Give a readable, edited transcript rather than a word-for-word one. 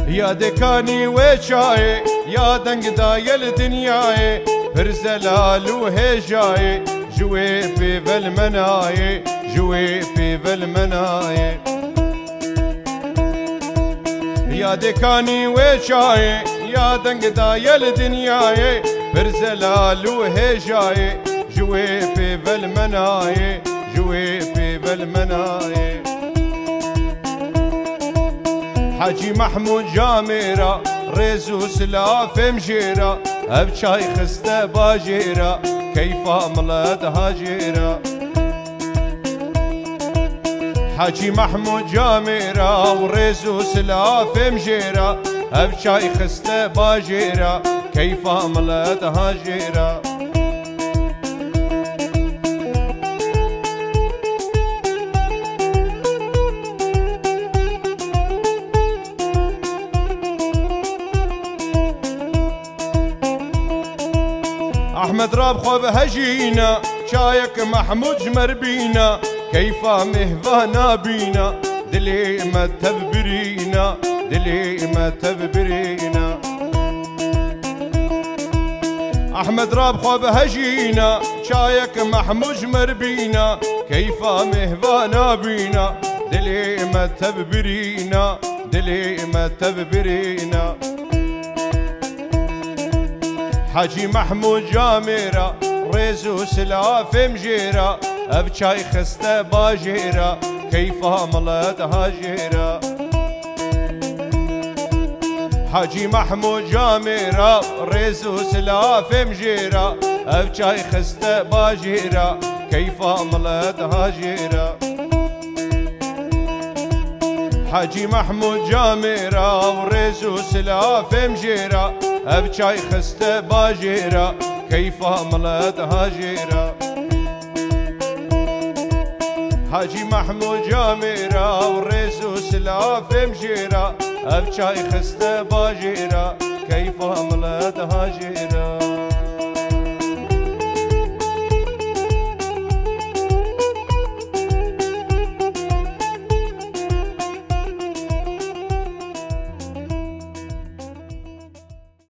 يا دكاني وشاي يا دنگ دايل دنياي برزلال وهجاي جوي في بالمناي جوي في بالمناي يا دكاني وشاي يا دنگ دايل دنياي برزلال وهجاي جوي في بالمناي جوي في بالمناي حاجي محمود جاميرة ريزو سلاف مجيرة أبشاي خسته باجيرة كيف أملت هاجيرة حاجي محمود جاميرة وريزو سلاف مجيرة أبشاي خسته باجيرة كيف أملت هاجيرة احمد راب خوب هجينا شايك محمود جمر بينا كيف مهفانا بينا دلي ما تبرينا دلي ما تبرينا احمد راب خوب هجينا شايك محمود جمر بينا كيف مهفانا بينا دلي ما تبرينا دلي ما تبرينا حاجي محمود جاميرة ريزو سلاف مجيرة أبشاي خسته باجيرة كيف ملت هاجيرة حاجي محمود جاميرة ريزو سلاف مجيرة أبشاي خسته باجيرة كيف ملت هاجيرة حاجي محمود جاميرة وريزو سلاف مجيرة أبشاي خسته باجيرة كيف ملت هاجيرة حاجي محمود جاميرة وريزو سلاف مجيرة أبشاي خسته باجيرة كيف ملت هاجيرة